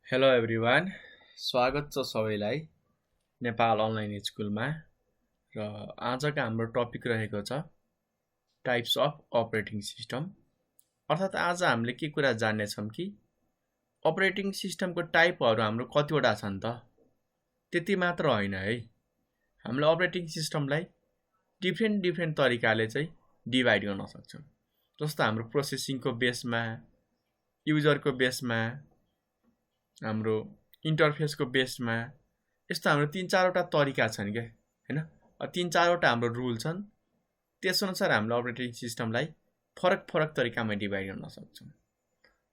Hello everyone, स्वागत छ सबैलाई नेपाल अनलाइन स्कुलमा। र आजको हाम्रो टपिक रहेको छ टाइप्स अफ अपरेटिङ सिस्टम। अर्थात् आज हामीले के कुरा जान्नेछौँ कि अपरेटिङ सिस्टमको टाइपहरू हाम्रो कतिवटा छन् त। त्यति मात्र होइन है, हामीले अपरेटिङ सिस्टमलाई डिफ्रेन्ट तरिकाले चाहिँ डिभाइड गर्न सक्छौँ। जस्तो हाम्रो प्रोसेसिङको बेसमा, युजरको बेसमा, हाम्रो इन्टरफेसको बेसमा, यस्तो हाम्रो 3-4वटा तरिका छन् क्या, हैन। 3-4वटा हाम्रो रुल छन्। त्यसअनुसार हामीले अपरेटिङ सिस्टमलाई फरक तरिकामा डिभाइड गर्न सक्छौँ।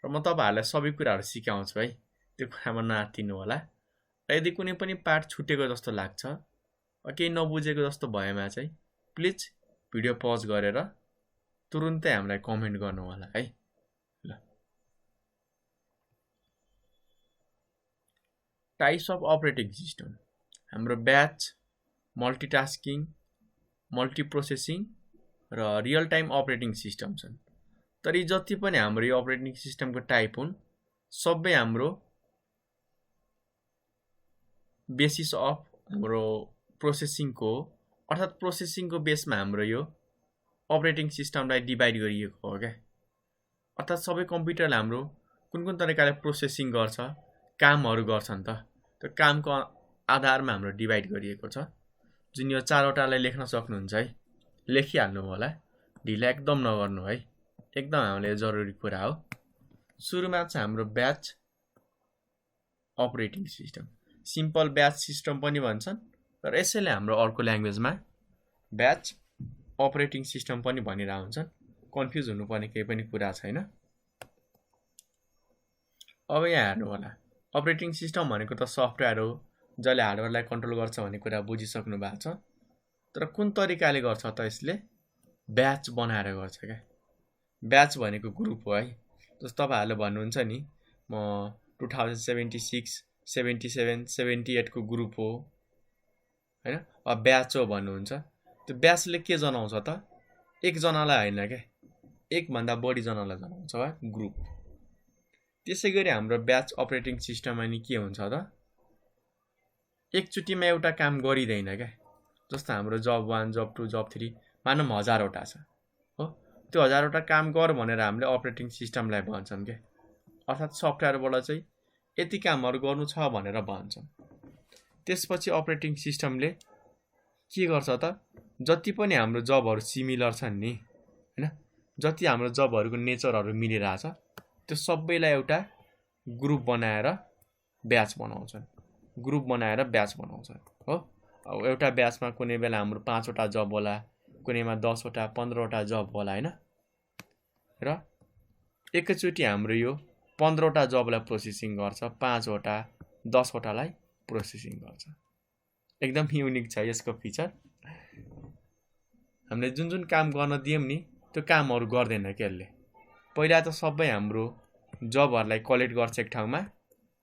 र म तपाईहरुलाई सबै कुराहरू सिकाउँछु है, त्यो कुरामा नआत्तिनु होला। र यदि कुनै पनि पार्ट छुटेको जस्तो लाग्छ, केही नबुझेको जस्तो भएमा चाहिँ प्लिज भिडियो पज गरेर तुरुन्तै हामीलाई कमेन्ट गर्नु होला है। ल, टाइप्स अफ अपरेटिङ सिस्टम हाम्रो ब्याच, मल्टिटास्किङ, मल्टिप्रोसेसिङ र रियल टाइम अपरेटिङ सिस्टम छन्। तर यी जति पनि हाम्रो यो अपरेटिङ सिस्टमको टाइप हुन्, सबै हाम्रो बेसिस अफ हाम्रो प्रोसेसिङको, अर्थात् प्रोसेसिङको बेसमा हाम्रो यो अपरेटिङ सिस्टमलाई डिभाइड गरिएको हो क्या। अर्थात् सबै कम्प्युटरले हाम्रो कुन तरिकाले प्रोसेसिङ गर्छ, कामहरू गर्छन् त, त्यो कामको आधारमा हाम्रो डिभाइड गरिएको छ। जुन यो 4वटालाई लेख्न सक्नुहुन्छ है, लेखिहाल्नु होला, ढिला एकदम नगर्नु है, एकदम हामीले जरुरी कुरा हो। सुरुमा चाहिँ हाम्रो batch operating system, simple batch system पनि भन्छन्, र यसैले हाम्रो अर्को ल्याङ्ग्वेजमा ब्याच अपरेटिङ सिस्टम पनि भनिरहेको हुन्छन्। कन्फ्युज हुनुपर्ने केही पनि कुरा छैन। अब यहाँ हेर्नु होला, अपरेटिङ सिस्टम भनेको त सफ्टवेयर हो जसले हार्डवेयरलाई कन्ट्रोल गर्छ भन्ने कुरा बुझिसक्नु भएको छ। तर कुन तरिकाले गर्छ त? यसले ब्याच बनाएर गर्छ क्या। ब्याच भनेको ग्रुप हो है। जस्तो तपाईहरुले भन्नुहुन्छ नि, म 2076, 77, 78 को ग्रुप हो हैन, अब ब्याच हो भन्नुहुन्छ। त्यो ब्याचले के जनाउँछ त? एकजनालाई होइन क्या, एक भन्दा बढी जनालाई जनाउँछ वा ग्रुप। त्यसैगरी हाम्रो ब्याच अपरेटिङ सिस्टममा नि के हुन्छ त? एकचोटीमा एउटा काम गरिदैन क्या। जस्तो हाम्रो जब 1, जब 2, जब 3 मानौँ 1000वटा छ हो, त्यो 1000वटा काम गर भनेर हामीले अपरेटिङ सिस्टमलाई भन्छौँ क्या। अर्थात् सफ्टवेयरबाट चाहिँ यति कामहरू गर्नु छ भनेर भन्छौँ। त्यसपछि अपरेटिङ सिस्टमले के गर्छ त? जति पनि हाम्रो जबहरू सिमिलर छन् नि हैन, जति हाम्रो जबहरूको नेचरहरू मिलिरहेछ, त्यो सबैलाई एउटा ग्रुप बनाएर ब्याच बनाउँछन्। ग्रुप बनाएर ब्याच बनाउँछन् हो। अब एउटा ब्याचमा कुनै बेला हाम्रो 5वटा जब होला, कुनैमा 10वटा, 15वटा जब होला हैन। र एकैचोटी हाम्रो यो 15वटा जबलाई प्रोसेसिङ गर्छ, 5वटा, 10वटालाई प्रोसेसिङ गर्छ। एकदम युनिक छ यसको फिचर। हामीले जुन काम गर्न दियौँ नि, त्यो कामहरू गर्दैन के यसले। पहिला त सबै हाम्रो जबहरूलाई कलेक्ट गर्छ एक ठाउँमा,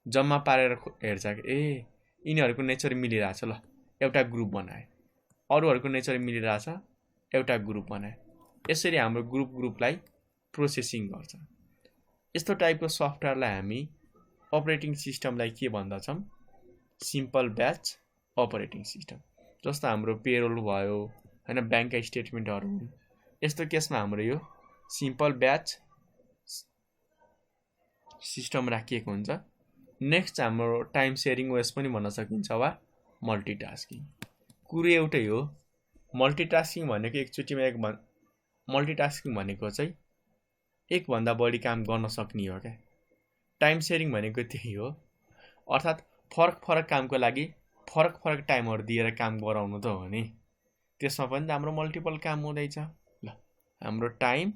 जम्मा पारेर हेर्छ कि ए यिनीहरूको नेचर मिलिरहेछ, ल एउटा ग्रुप बनाए। अरूहरूको नेचर मिलिरहेछ, एउटा ग्रुप बनाए। यसरी हाम्रो ग्रुपलाई प्रोसेसिङ गर्छ। यस्तो टाइपको सफ्टवेयरलाई हामी अपरेटिङ सिस्टमलाई के भन्दछौँ? Simple batch operating system. जस्तो हाम्रो पेरोल भयो हैन, ब्याङ्कका स्टेटमेन्टहरू, यस्तो केसमा हाम्रो यो सिम्पल ब्याच सिस्टम राखिएको हुन्छ। नेक्स्ट हाम्रो टाइम सेयरिङ ओएस पनि भन्न सकिन्छ वा मल्टिटास्किङ। कुरो एउटै हो। मल्टिटास्किङ भनेको एकचोटीमा मल्टिटास्किङ भनेको चाहिँ एक भन्दा बढी काम गर्न सक्ने हो क्या। टाइम सेयरिङ भनेको त्यही हो। अर्थात् फरक कामको लागि फरक टाइमहरू दिएर काम गराउनु त हो नि। त्यसमा पनि त हाम्रो मल्टिपल काम हुँदैछ। ल, हाम्रो time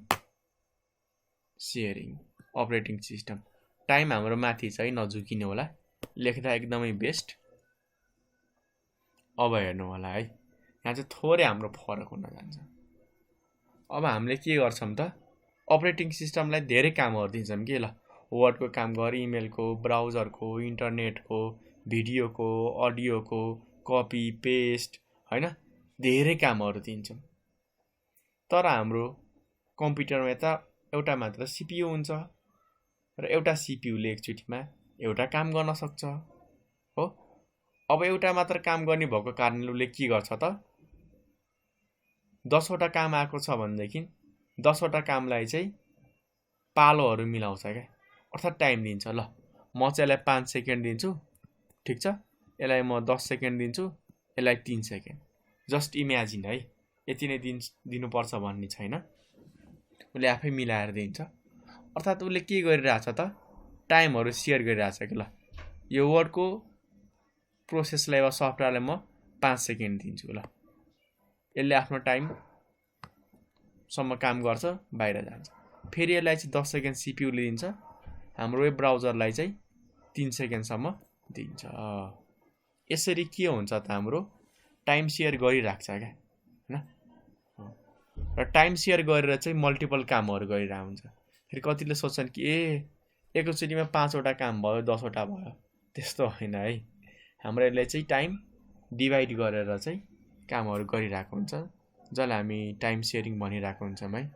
sharing operating system. Time हाम्रो माथि छ है, नझुकिने होला, लेख्दा एकदमै बेस्ट। अब हेर्नु होला है, यहाँ चाहिँ थोरै हाम्रो फरक हुन जान्छ। अब हामीले के गर्छौँ त? अपरेटिङ सिस्टमलाई धेरै कामहरू दिन्छौँ कि, ल वर्डको काम गर, इमेलको, ब्राउजरको, इन्टरनेटको, भिडियोको, अडियोको, कपी पेस्ट हैन, धेरै कामहरू दिन्छौँ। तर हाम्रो कम्प्युटरमा त एउटा मात्र सिपियु हुन्छ, र एउटा सिपियुले एकचोटीमा एउटा काम गर्न सक्छ हो। अब एउटा मात्र काम गर्ने भएको कारणले उसले के गर्छ त 10 वटा काम आएको छ भनेदेखि 10 वटा कामलाई चाहिँ पालोहरू मिलाउँछ क्या, अर्थात् टाइम दिन्छ। ल म चाहिँ यसलाई 5 सेकेन्ड दिन्छु, ठिक छ, यसलाई म 10 सेकेन्ड दिन्छु, यसलाई 3 सेकेन्ड। जस्ट इमेजिन है, यति नै दिनुपर्छ भन्ने छैन, उसले आफै मिलाएर दिन्छ। अर्थात् उसले के गरिरहेछ त टाइमहरू सेयर गरिरहेछ कि ल यो वर्डको प्रोसेसलाई वा सफ्टवेयरलाई म 5 सेकेन्ड दिन्छु, ल यसले आफ्नो टाइमसम्म काम गर्छ, बाहिर जान्छ। फेरि यसलाई चाहिँ 10 सेकेन्ड सिपियुले दिन्छ, हाम्रो वेब ब्राउजरलाई चाहिँ 3 सेकेन्डसम्म दिन्छ। यसरी के हुन्छ त हाम्रो टाइम सेयर गरिराख्छ क्या हैन। र टाइम सेयर गरेर चाहिँ मल्टिपल कामहरू गरिरहेको हुन्छ। फेरि कतिले सोच्छन् कि एकैचोटिमा 5 वटा काम भयो, 10 वटा भयो, त्यस्तो होइन है। हाम्रो यसले चाहिँ टाइम डिभाइड गरेर चाहिँ कामहरू गरिरहेको हुन्छ, जसलाई हामी टाइम सेयरिङ भनिरहेको हुन्छौँ है।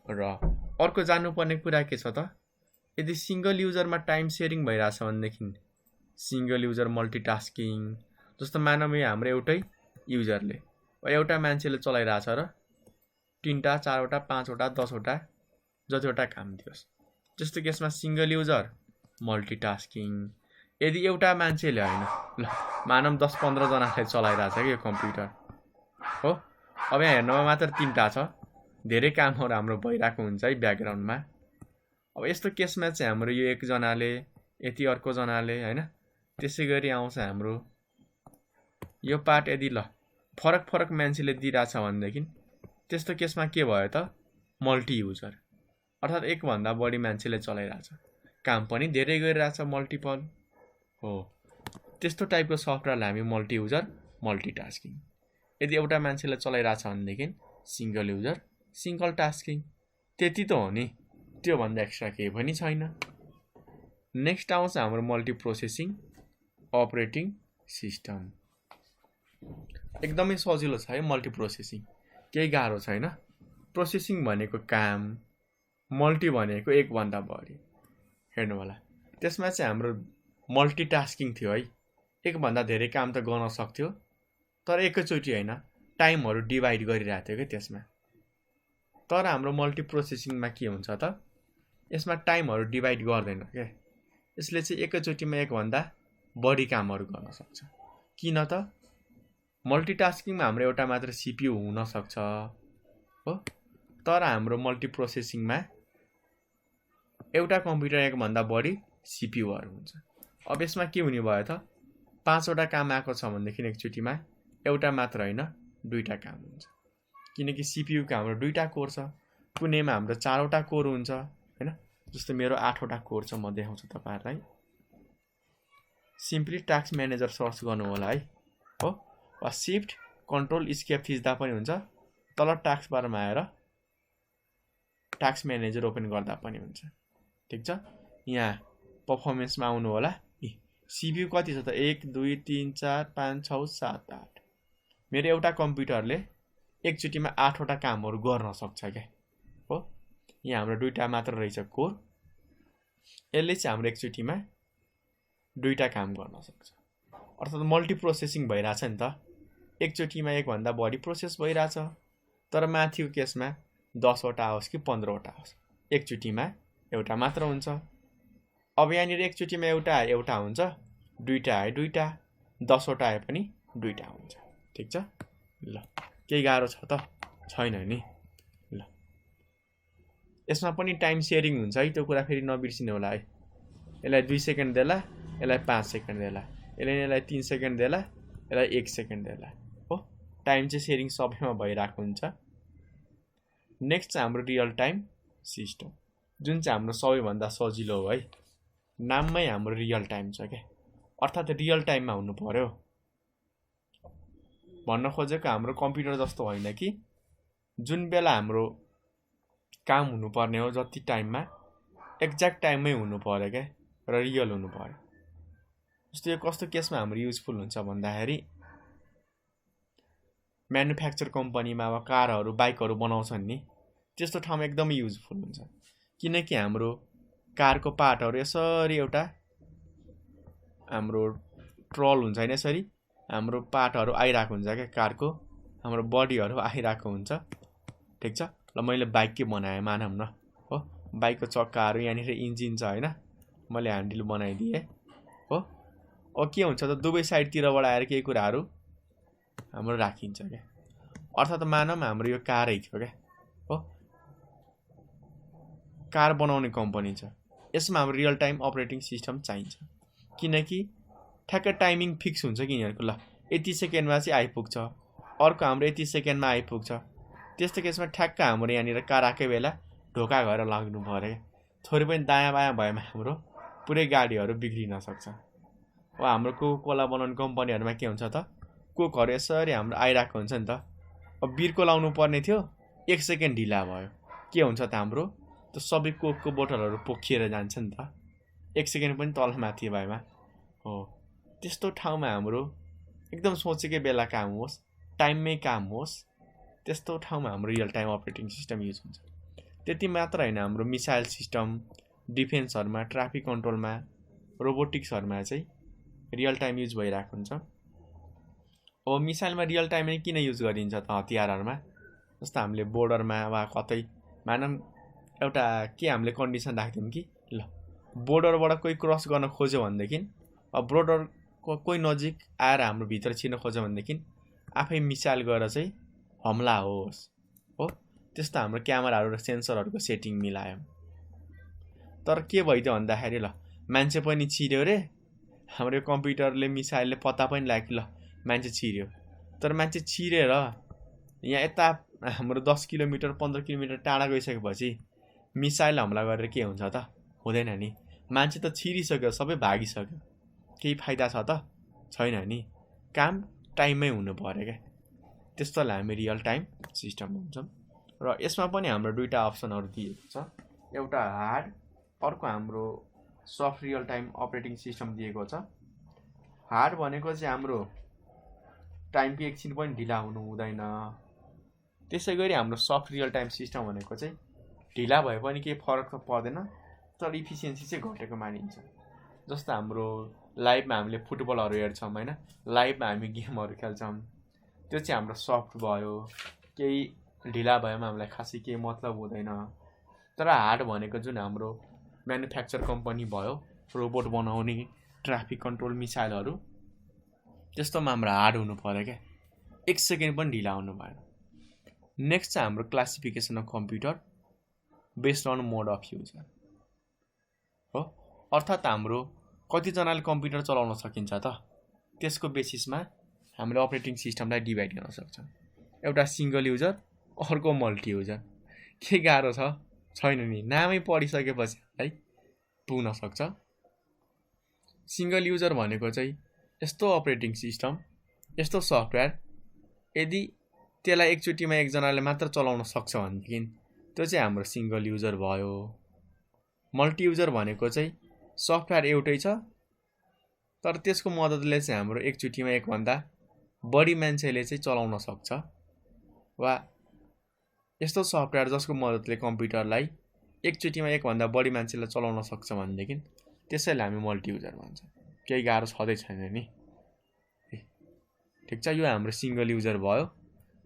र अर्को जान्नुपर्ने कुरा के छ त, यदि सिङ्गल युजरमा टाइम सेयरिङ भइरहेछ भनेदेखि सिङ्गल युजर मल्टिटास्किङ, जस्तो मानव हाम्रो एउटै युजरले एउटा मान्छेले चलाइरहेछ र 3टा 4वटा 5वटा 10वटा जतिवटा काम दियोस्, त्यस्तो केसमा सिङ्गल युजर मल्टिटास्किङ। यदि एउटा मान्छेले होइन, ल मानव 10-15 जनाले चलाइरहेछ कि यो कम्प्युटर हो। अब यहाँ हेर्नुमा मात्र 3टा छ, धेरै कामहरू हाम्रो भइरहेको हुन्छ है ब्याकग्राउन्डमा। अब यस्तो केसमा चाहिँ हाम्रो यो एकजनाले यति अर्को जनाले होइन, त्यसै गरी आउँछ हाम्रो यो पार्ट। यदि ल फरक फरक मान्छेले दिइरहेछ भनेदेखि त्यस्तो केसमा के भयो त मल्टी युजर, अर्थात् एकभन्दा बढी मान्छेले चलाइरहेछ, काम पनि धेरै गरिरहेछ, मल्टिपल हो। त्यस्तो टाइपको सफ्टवेयरलाई हामी मल्टी युजर मल्टिटास्किङ। यदि एउटा मान्छेले चलाइरहेछ भनेदेखि सिङ्गल युजर सिङ्गल टास्किङ। त्यति त हो नि, त्योभन्दा एक्स्ट्रा केही पनि छैन। नेक्स्ट आउँछ हाम्रो मल्टी प्रोसेसिङ अपरेटिङ सिस्टम। एकदमै सजिलो छ है मल्टी प्रोसेसिङ, केही गाह्रो छैन। प्रोसेसिङ भनेको काम, मल्टी भनेको एकभन्दा बढी। हेर्नु होला, त्यसमा चाहिँ हाम्रो मल्टिटास्किङ थियो है, एकभन्दा धेरै काम त गर्न सक्थ्यो, तर एकैचोटि होइन, टाइमहरू डिभाइड गरिरहेको थियो कि त्यसमा। तर हाम्रो मल्टी प्रोसेसिङमा के हुन्छ त, यसमा टाइमहरू डिभाइड गर्दैन क्या, यसले चाहिँ एकैचोटिमा एकभन्दा बढी कामहरू गर्न सक्छ। किन त मल्टिटास्किङमा हाम्रो एउटा मात्र सिपियु हुन सक्छ हो, तर हाम्रो मल्टी प्रोसेसिङमा एउटा कम्प्युटर एकभन्दा बढी सिपियुहरू हुन्छ। अब यसमा के हुने भयो त 5वटा काम आएको छ भनेदेखि एकचोटिमा एउटा मात्र होइन 2टा काम हुन्छ, किनकि सिपियुको हाम्रो 2टा कोर छ, कुनैमा हाम्रो 4वटा कोर हुन्छ हैन। जस्तो मेरो 8वटा कोर छ, म देखाउँछु तपाईहरुलाई। सिम्पली टास्क म्यानेजर सर्च गर्नु होला है हो, वा शिफ्ट कन्ट्रोल स्केप थिच्दा पनि हुन्छ, तल टास्क बारमा आएर टास्क म्यानेजर ओपन गर्दा पनि हुन्छ, ठीक छ। यहाँ परफर्मेन्समा आउनु होला, सिपियु कति छ त 1 2 3 4 5 6 7 8। मेरो एउटा कम्प्युटरले एकचोटिमा 8वटा कामहरू गर्न सक्छ क्या हो। यहाँ हाम्रो 2टा मात्र रहेछ कोर, यसले चाहिँ हाम्रो एकचोटिमा 2टा काम गर्न सक्छ, अर्थात् मल्टी प्रोसेसिङ भइरहेछ नि त, एकचोटिमा एकभन्दा बढी प्रोसेस भइरहेछ। तर माथिको केसमा 10वटा आओस् कि 15वटा आओस्, एकचोटिमा एउटा मात्र हुन्छ। अब यहाँनिर एकचोटिमा एउटा हुन्छ, 2टा आए 2टा, 10वटा आए पनि 2टा हुन्छ, ठीक छ। ल केही गाह्रो छ त छैन नि। ल यसमा पनि टाइम सेयरिङ हुन्छ है, त्यो कुरा फेरि नबिर्सिनु होला है। यसलाई 2 सेकेन्ड देला, यसलाई 5 सेकेन्ड देला, यसलाई 3 सेकेन्ड देला, यसलाई 1 सेकेन्ड देला हो। टाइम चाहिँ सेयरिङ सबैमा भइरहेको हुन्छ। नेक्स्ट चाहिँ हाम्रो रियल टाइम सिस्टम, जुन चाहिँ हाम्रो सबैभन्दा सजिलो हो है। नाममै हाम्रो रियल टाइम छ क्या, अर्थात् रियल टाइममा हुनु पर्यो। भन्न खोजेको हाम्रो कम्प्युटर जस्तो होइन कि जुन बेला हाम्रो काम हुनुपर्ने हो जति टाइममा एक्ज्याक्ट टाइममै हुनु पर्यो क्या, र रियल हुनु पर्यो। जस्तो यो कस्तो केसमा हाम्रो युजफुल हुन्छ भन्दाखेरि म्यानुफ्याक्चर कम्पनीमा वा कारहरू बाइकहरू बनाउँछन् नि, त्यस्तो ठाउँमा एकदमै युजफुल हुन्छ, किनकि हाम्रो कारको पार्टहरू यसरी एउटा हाम्रो ट्रल हुन्छ हैन, यसरी हाम्रो पार्टहरू आइरहेको हुन्छ क्या, कारको हाम्रो बडीहरू आइरहेको हुन्छ। ठिक छ, ल मैले बाइककै बनाएँ मानौँ न हो, बाइकको चक्काहरू यहाँनिर इन्जिन छ हैन, मैले ह्यान्डल बनाइदिएँ हो। अब के हुन्छ त दुवै साइडतिरबाट आएर केही कुराहरू हाम्रो राखिन्छ क्या। अर्थात् मानौँ हाम्रो यो कारै थियो क्या हो, कार बनाउने कम्पनी छ, यसमा हाम्रो रियल टाइम अपरेटिङ सिस्टम चाहिन्छ, किनकि ठ्याक्कै टाइमिङ फिक्स हुन्छ कि यिनीहरूको, ल यति सेकेन्डमा चाहिँ आइपुग्छ, अर्को हाम्रो यति सेकेन्डमा आइपुग्छ। त्यस्तो केसमा ठ्याक्क हाम्रो यहाँनिर कार आएकै बेला ढोका गएर लाग्नु पऱ्यो क्या, थोरै पनि दायाँ बायाँ भएमा हाम्रो पुरै गाडीहरू बिग्रिन सक्छ। अब हाम्रो कोका-कोला बनाउने कम्पनीहरूमा के हुन्छ त, कोकहरू यसरी हाम्रो आइरहेको हुन्छ नि त, अब बिर्को लाउनु पर्ने थियो 1 सेकेन्ड ढिला भयो, के हुन्छ त हाम्रो त सबै कोकको बोतलहरू पोखिएर जान्छ नि त, 1 सेकेन्ड पनि तलमाथि भएमा हो। त्यस्तो ठाउँमा हाम्रो एकदम सोचेकै बेला काम होस्, टाइममै काम होस्, त्यस्तो ठाउँमा हाम्रो real time operating system use हुन्छ। त्यति मात्र होइन, हाम्रो मिसाइल सिस्टम, डिफेन्सहरूमा, ट्राफिक कन्ट्रोलमा, रोबोटिक्सहरूमा चाहिँ रियल टाइम युज भइरहेको हुन्छ। अब मिसाइलमा रियल टाइम नै किन युज गरिन्छ त हतियारहरूमा, जस्तो हामीले बोर्डरमा वा कतै मानौँ एउटा के हामीले कन्डिसन राख्थ्यौँ कि ल बोर्डरबाट कोही क्रस गर्न खोज्यो भनेदेखि, अब बोर्डरको कोही नजिक आएर हाम्रो भित्र छिर्न खोज्यो भनेदेखि आफै मिसाइल गएर चाहिँ हमला होस् हो। त्यस्तो हाम्रो क्यामेराहरू र सेन्सरहरूको सेटिङ मिलायौँ। तर के भइदियो भन्दाखेरि ल मान्छे पनि छिर्यो रे, हाम्रो कम्प्युटरले मिसाइलले पत्ता पनि लाग्यो कि ल मान्छे छिर्यो, तर मान्छे छिरेर यहाँ यता हाम्रो 10 किलोमिटर 15 किलोमिटर टाढा गइसकेपछि मिसाइल हमला गरेर के हुन्छ त, हुँदैन नि। मान्छे त छिरिसक्यो, सबै भागिसक्यो, केही फाइदा छ त छैन नि, काम टाइममै हुनु पऱ्यो क्या। त्यस्तोलाई हामी रियल टाइम सिस्टम भन्छौँ। र यसमा पनि हाम्रो दुईवटा अप्सनहरू दिएको छ, एउटा हार्ड, अर्को हाम्रो soft real time operating system दिएको छ। हार्ड भनेको चाहिँ हाम्रो टाइमको एकछिन पनि ढिला हुनु हुँदैन। त्यसै गरी हाम्रो सफ्ट रियल टाइम सिस्टम भनेको चाहिँ ढिला भए पनि केही फरक त पर्दैन, तर इफिसियन्सी चाहिँ घटेको मानिन्छ। जस्तो हाम्रो लाइभमा हामीले फुटबलहरू हेर्छौँ होइन, लाइभमा हामी गेमहरू खेल्छौँ, त्यो चाहिँ हाम्रो सफ्ट भयो, केही ढिला भएमा हामीलाई खासै केही मतलब हुँदैन। तर हार्ड भनेको जुन हाम्रो म्यानुफ्याक्चर कम्पनी भयो, रोबोट बनाउने, ट्राफिक कन्ट्रोल, मिसाइलहरू, त्यस्तोमा हाम्रो हार्ड हुनु पऱ्यो क्या, 1 सेकेन्ड पनि ढिला हुनु भएन। नेक्स्ट चाहिँ हाम्रो classification of computer based on mode of user हो। अर्थात् हाम्रो कतिजनाले कम्प्युटर चलाउन सकिन्छ त, त्यसको बेसिसमा हामीले अपरेटिङ सिस्टमलाई डिभाइड गर्न सक्छौँ। एउटा सिङ्गल युजर, अर्को मल्टी युजर। के गाह्रो छ, छैन नि, नामै पढिसकेपछि है पुग्न सक्छ। सिङ्गल युजर भनेको चाहिँ यस्तो अपरेटिङ सिस्टम, यस्तो सफ्टवेयर, यदि त्यसलाई एकचोटिमा एकजनाले मात्र चलाउन सक्छ भनेदेखि त्यो चाहिँ हाम्रो सिङ्गल युजर भयो। मल्टी युजर भनेको चाहिँ सफ्टवेयर एउटै छ, तर त्यसको मद्दतले चाहिँ हाम्रो एकचोटिमा एकभन्दा बढी मान्छेले चाहिँ चलाउन सक्छ, वा यस्तो सफ्टवेयर जसको मद्दतले कम्प्युटरलाई एकचोटिमा एकभन्दा बढी मान्छेले चलाउन सक्छ भनेदेखि त्यसैलाई हामी मल्टी युजर भन्छौँ। केही गाह्रो छँदै छैन नि, ठिक छ। यो हाम्रो सिङ्गल युजर भयो,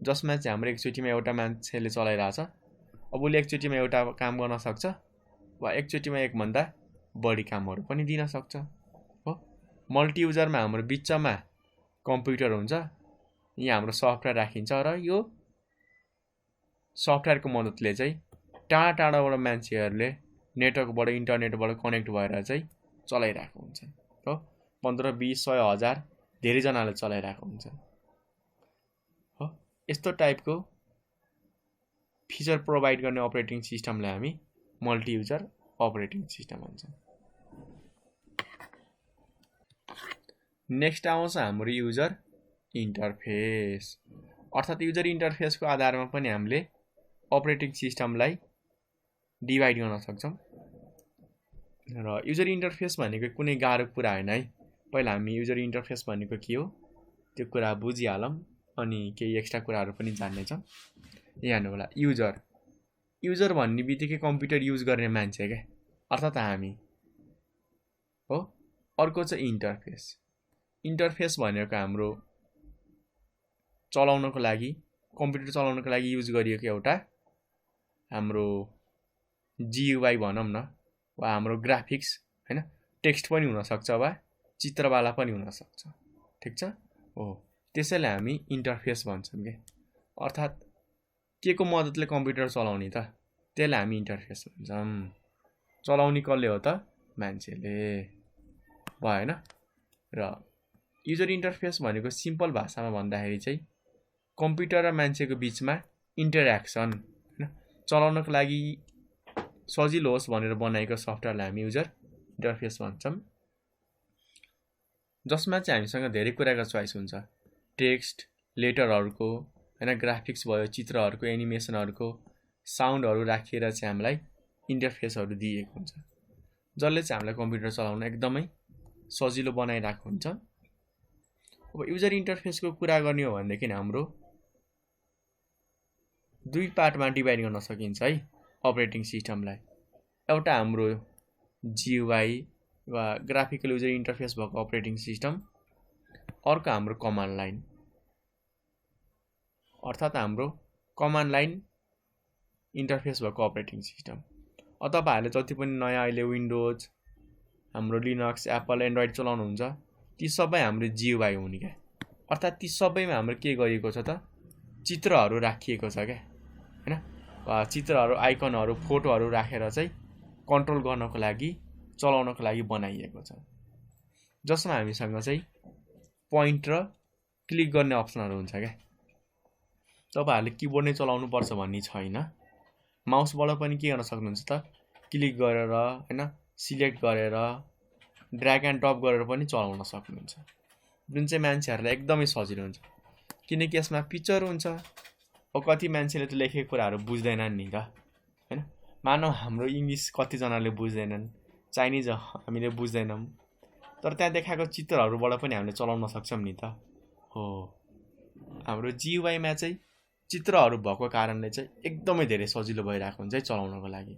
जसमा चाहिँ हाम्रो एकचोटिमा एउटा मान्छेले चलाइरहेछ, अब उसले एकचोटिमा एउटा काम गर्न सक्छ वा एकचोटिमा एकभन्दा बढी कामहरू पनि दिन सक्छ हो। मल्टी युजरमा हाम्रो बिचमा कम्प्युटर हुन्छ, यहाँ हाम्रो सफ्टवेयर राखिन्छ र यो सफ्टवेयरको मद्दतले चाहिँ टाढा टाढाबाट मान्छेहरूले नेटवर्कबाट, इन्टरनेटबाट कनेक्ट भएर चाहिँ चलाइरहेको हुन्छ हो। 15, 20, 100, 1000 धेरैजनाले चलाइरहेको हुन्छ हो। यस्तो टाइपको फिचर प्रोभाइड गर्ने अपरेटिङ सिस्टमलाई हामी मल्टी युजर अपरेटिङ सिस्टम भन्छौँ। नेक्स्ट आउँछ हाम्रो युजर इन्टरफेस। अर्थात् युजर इन्टरफेसको आधारमा पनि हामीले अपरेटिङ सिस्टमलाई डिभाइड गर्न सक्छौँ। र युजर इन्टरफेस भनेको कुनै गाह्रो कुरा होइन है। पहिला हामी युजर इन्टरफेस भनेको के हो त्यो कुरा बुझिहालौँ, अनि केही एक्स्ट्रा कुराहरू पनि जान्नेछौँ। यहाँ हेर्नु होला, युजर भन्ने बित्तिकै कम्प्युटर युज गर्ने मान्छे क्या अर्थात् हामी हो। अर्को चाहिँ इन्टरफेस। इन्टरफेस भनेको हाम्रो चलाउनको लागि, कम्प्युटर चलाउनको लागि युज गरिएको एउटा हाम्रो GUI भनौँ न, वा हाम्रो ग्राफिक्स हैन। टेक्स्ट पनि हुनसक्छ वा चित्रवाला पनि हुनसक्छ, ठिक छ हो। त्यसैले हामी इन्टरफेस भन्छौँ के। अर्थात् के को मद्दतले कम्प्युटर चलाउने त, त्यसलाई हामी इन्टरफेस भन्छौँ। चलाउने कसले हो त, मान्छेले भयो हैन। र युजर इन्टरफेस भनेको सिम्पल भाषामा भन्दाखेरि चाहिँ कम्प्युटर र मान्छेको बिचमा इन्टरेक्सन हैन, चलाउनको लागि सजिलो होस् भनेर बनाएको सफ्टवेयरलाई हामी युजर इन्टरफेस भन्छौँ। जसमा चाहिँ हामीसँग धेरै कुराको चोइस हुन्छ। टेक्स्ट, लेटरहरूको हैन, ग्राफिक्स भयो, चित्रहरूको, एनिमेसनहरूको, साउन्डहरू राखिएर चाहिँ हामीलाई इन्टरफेसहरू दिएको हुन्छ, जसले चाहिँ हामीलाई कम्प्युटर चलाउन एकदमै सजिलो बनाइरहेको हुन्छ। अब युजर इन्टरफेसको कुरा गर्ने हो भनेदेखि हाम्रो दुई पार्टमा डिभाइड गर्न सकिन्छ है अपरेटिङ सिस्टमलाई। एउटा हाम्रो GUI वा ग्राफिकल युजर इन्टरफेस भएको अपरेटिङ सिस्टम, अर्को हाम्रो कमान्ड लाइन, अर्थात् हाम्रो कमान्ड लाइन इन्टरफेस भएको अपरेटिङ सिस्टम। तपाईँहरूले जति पनि नयाँ अहिले विन्डोज, हाम्रो लिनक्स, एप्पल, एन्ड्रोइड चलाउनुहुन्छ, ती सबै हाम्रो GUI हुने क्या। अर्थात् ती सबैमा हाम्रो के गरिएको छ त, चित्रहरू राखिएको छ क्या हैन। चित्रहरू, आइकनहरू, फोटोहरू राखेर चाहिँ कन्ट्रोल गर्नको लागि, चलाउनको लागि बनाइएको छ। जसमा हामीसँग चाहिँ पोइन्ट र क्लिक गर्ने अप्सनहरू हुन्छ क्या। तपाईँहरूले किबोर्ड नै चलाउनु पर्छ भन्ने छैन। माउसबाट पनि के गर्न सक्नुहुन्छ त, क्लिक गरेर हैन, सिलेक्ट गरेर ड्र्याग एन्ड ड्रप गरेर पनि चलाउन सक्नुहुन्छ, जुन चाहिँ मान्छेहरूलाई एकदमै सजिलो हुन्छ। किनकि यसमा पिक्चर हुन्छ। अब कति मान्छेले त लेखेको कुराहरू बुझ्दैनन् नि त हैन। मानव हाम्रो इङ्ग्लिस कतिजनाले बुझ्दैनन्, चाइनिज हामीले बुझ्दैनौँ, तर त्यहाँ देखाएको चित्रहरूबाट पनि हामीले चलाउन सक्छौँ नि त हो। हाम्रो GUI मा चाहिँ चित्रहरू भएको कारणले चाहिँ एकदमै धेरै सजिलो भइरहेको हुन्छ है चलाउनको लागि।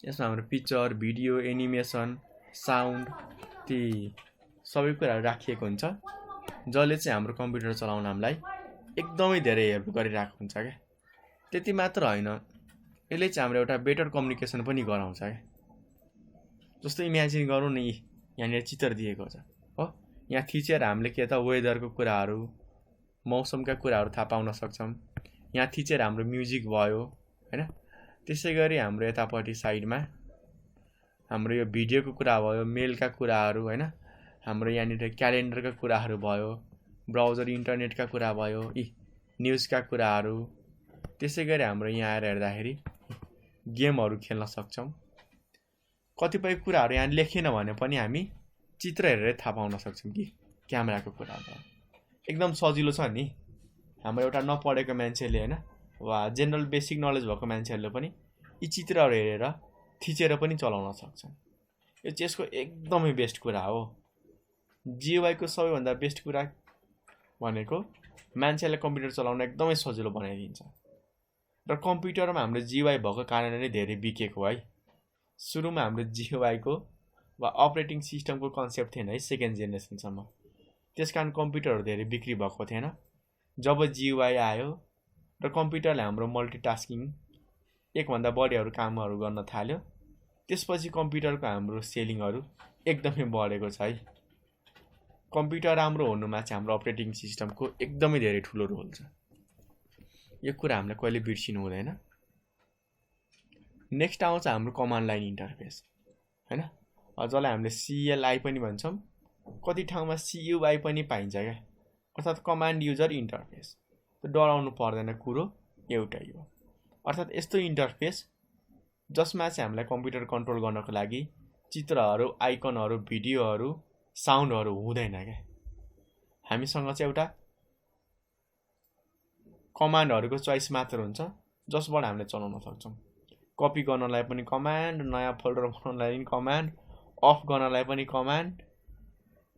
यसमा हाम्रो पिक्चर, भिडियो, एनिमेसन, साउन्ड, ती सबै कुराहरू राखिएको हुन्छ, जसले चाहिँ हाम्रो कम्प्युटर चलाउन हामीलाई एकदमै धेरै हेल्प गरिरहेको हुन्छ क्या। त्यति मात्र होइन, यसले चाहिँ हाम्रो एउटा बेटर कम्युनिकेसन पनि गराउँछ क्या। जस्तो इमेजिन गरौँ न, यहाँनिर चित्र दिएको छ हो, यहाँ थिचेर हामीले के त वेदरको कुराहरू, मौसमका कुराहरू थाहा पाउन सक्छौँ। यहाँ थिचेर हाम्रो म्युजिक भयो हैन। त्यसै गरी हाम्रो यतापट्टि साइडमा हाम्रो यो भिडियोको कुरा भयो, मेलका कुराहरू हैन, हाम्रो यहाँनिर क्यालेन्डरका कुराहरू भयो, ब्राउजर इन्टरनेटका कुरा भयो, न्युजका कुराहरू। त्यसै गरी हाम्रो यहाँ आएर हेर्दाखेरि गेमहरू खेल्न सक्छौँ। कतिपय कुराहरू यहाँ लेखेन भने पनि हामी चित्र हेरेर थाहा पाउन सक्छौँ कि क्यामेराको कुरा भयो। एकदम सजिलो छ नि। हाम्रो एउटा नपढेको मान्छेले हैन, वा जेनरल बेसिक नलेज भएको मान्छेहरूले पनि यी चित्रहरू हेरेर थिचेर पनि चलाउन सक्छन्। यो चाहिँ यसको एकदमै बेस्ट कुरा हो। GUI को सबैभन्दा बेस्ट कुरा भनेको मान्छेले कम्प्युटर चलाउन एकदमै सजिलो बनाइदिन्छ। र कम्प्युटरमा हाम्रो GUI भएको कारणले नै धेरै बिकेको है। सुरुमा हाम्रो GUI को वा अपरेटिङ सिस्टमको कन्सेप्ट थिएन है सेकेन्ड जेनेरेसनसम्म। त्यसकारण कम्प्युटरहरू धेरै बिक्री भएको थिएन। जब GUI आयो र कम्प्युटरले हाम्रो मल्टिटास्किङ, एकभन्दा बढीहरू कामहरू गर्न थाल्यो, त्यसपछि कम्प्युटरको हाम्रो सेलिङहरू एकदमै बढेको छ है। कम्प्युटर राम्रो हुनुमा चाहिँ हाम्रो अपरेटिङ सिस्टमको एकदमै धेरै ठुलो रोल छ। यो कुरा हामीले कहिले बिर्सिनु हुँदैन। नेक्स्ट आउँछ हाम्रो कमान्ड लाइन इन्टरफेस हैन, जसलाई हामीले CLI पनि भन्छौँ, कति ठाउँमा CUI पनि पाइन्छ क्या। अर्थात् कमान्ड युजर इन्टरफेस। त डराउनु पर्दैन, कुरो एउटै हो। अर्थात् यस्तो इन्टरफेस जसमा चाहिँ हामीलाई कम्प्युटर कन्ट्रोल गर्नको लागि चित्रहरू, आइकनहरू, भिडियोहरू, साउन्डहरू हुँदैन क्या। हामीसँग चाहिँ एउटा कमान्डहरूको चोइस मात्र हुन्छ, जसबाट हामीले चलाउन सक्छौँ। कपी गर्नलाई पनि कमान्ड, नयाँ फोल्डर बनाउनलाई पनि कमान्ड, अफ गर्नलाई पनि कमान्ड,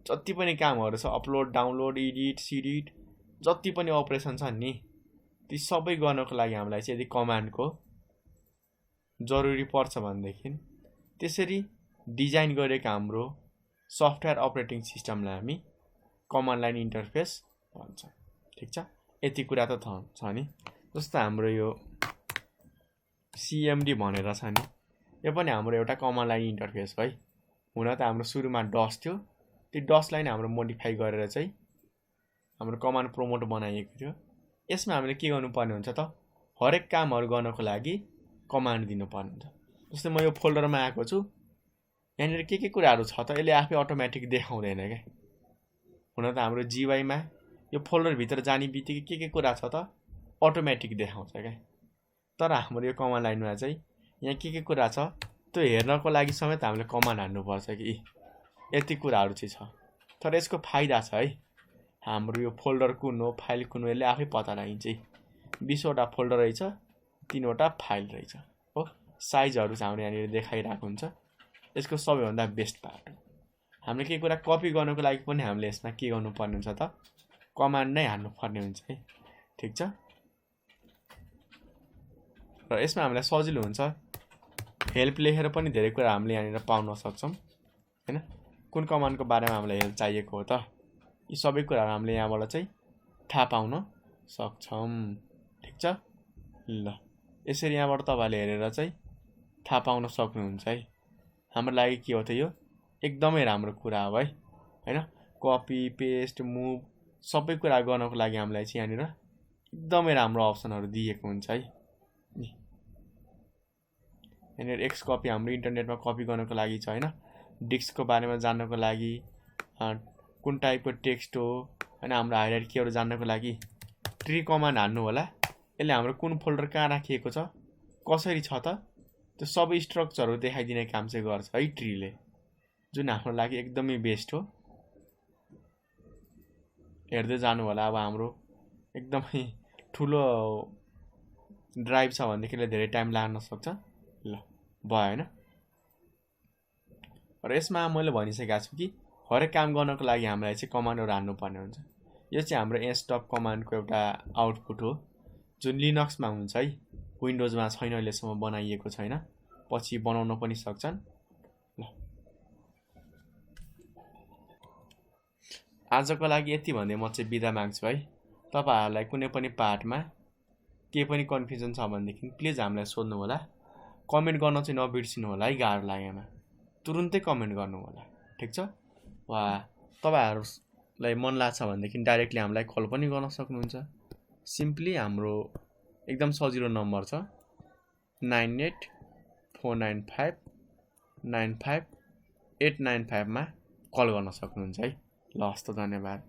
जति पनि कामहरू छ, अपलोड, डाउनलोड, एडिट, सिडिट, जति पनि अपरेसन छन् नि, ती सबै गर्नको लागि हामीलाई चाहिँ यदि कमान्डको जरुरी पर्छ भनेदेखि त्यसरी डिजाइन गरेको हाम्रो सफ्टवेयर अपरेटिङ सिस्टमलाई हामी कमान्ड लाइन इन्टरफेस भन्छ। ठीक छ, यति कुरा त छ नि। जस्तो हाम्रो यो CMD भनेर छ नि, यो पनि हाम्रो एउटा कमान्ड लाइन इन्टरफेस हो है। हुन त हाम्रो सुरुमा डस थियो, त्यो डसलाई नै हाम्रो मोडिफाई गरेर चाहिँ हाम्रो कमान्ड प्रोमोट बनाइएको थियो। यसमा हामीले के गर्नुपर्ने हुन्छ त, हरेक कामहरू गर्नको लागि कमान्ड दिनुपर्ने हुन्छ। जस्तै म यो फोल्डरमा आएको छु, यहाँनिर के कुराहरू छ त यसले आफै अटोमेटिक देखाउँदैन क्या। हुन त हाम्रो GUI-मा यो फोल्डरभित्र जाने बित्तिकै के कुरा छ त अटोमेटिक देखाउँछ क्या। तर हाम्रो यो कमान्ड लाइनमा चाहिँ यहाँ के कुरा छ त्यो हेर्नको लागि समेत हामीले कमान्ड हान्नुपर्छ कि यति कुराहरू चाहिँ छ। तर यसको फाइदा छ है, हाम्रो यो फोल्डर कुन हो, फाइल कुन हो, यसले आफै पत्ता लगाइन्छ। 20 वटा फोल्डर रहेछ, 3 वटा फाइल रहेछ हो। साइजहरू चाहिँ हाम्रो यहाँनिर देखाइरहेको हुन्छ। यसको सबैभन्दा बेस्ट पार्ट हो, हामीले के कुरा कपी गर्नको लागि पनि हामीले यसमा के गर्नुपर्ने हुन्छ त, कमान्ड नै हान्नुपर्ने हुन्छ है। ठीक छ, र यसमा हामीलाई सजिलो हुन्छ। हेल्प लेखेर पनि धेरै कुरा हामीले यहाँनिर पाउन सक्छौँ हैन। कुन कमान्डको बारेमा हामीलाई हेल्प चाहिएको हो त, यी सबै कुराहरू हामीले यहाँबाट चाहिँ थाहा पाउन सक्छौँ। ठीक छ, ल यसरी यहाँबाट तपाईँले हेरेर चाहिँ थाहा पाउन सक्नुहुन्छ है। हाम्रो लागि के हो त, यो एकदमै राम्रो कुरा हो है हैन। कपी पेस्ट मुभ सबै कुरा गर्नको लागि हामीलाई चाहिँ यहाँनिर एकदमै राम्रो अप्सनहरू दिएको हुन्छ है। यहाँनिर एक्स कपी हाम्रो इन्टरनेटमा कपी गर्नको लागि छ हैन। डिस्कको बारेमा जान्नको लागि, कुन टाइपको टेक्स्ट हो हैन, हाम्रो हाइरार्कीहरू जान्नको लागि ट्री कमान्ड हान्नु होला। यसले हाम्रो कुन फोल्डर कहाँ राखिएको छ, कसरी छ त, त्यो सबै स्ट्रक्चरहरू देखाइदिने काम चाहिँ गर्छ है ट्रीले, जुन हाम्रो लागि एकदमै बेस्ट हो। हेर्दै जानु होला। अब हाम्रो एकदमै ठुलो ड्राइभ छ भनेदेखि धेरै टाइम लाग्न सक्छ। ल भयो हैन। र यसमा मैले भनिसकेको छु कि हरेक काम गर्नको लागि हामीलाई चाहिँ कमान्डहरू हान्नुपर्ने हुन्छ। यो चाहिँ हाम्रो stop कमान्डको एउटा आउटपुट हो, जुन लिनक्समा हुन्छ है। विन्डोजमा छैन, अहिलेसम्म बनाइएको छैन, पछि बनाउन पनि सक्छन्। ल आजको लागि यति भन्दै म चाहिँ बिदा माग्छु है। तपाईहरुलाई कुनै पनि पार्टमा के पनि कन्फ्युजन छ भनेदेखि प्लिज हामीलाई सोध्नु होला। कमेन्ट गर्न चाहिँ नबिर्सिनु होला है, गाह्रो लागेमा तुरुन्तै कमेन्ट गर्नु होला। ठीक छ, वा तपाईहरुलाई मन लाग्छ भनेदेखि डाइरेक्टली हामीलाई कल पनि गर्न सक्नुहुन्छ। सिम्पली हाम्रो एकदम सजिलो नम्बर छ 9849595895 मा कल गर्न सक्नुहुन्छ है। ल हस्त, धन्यवाद।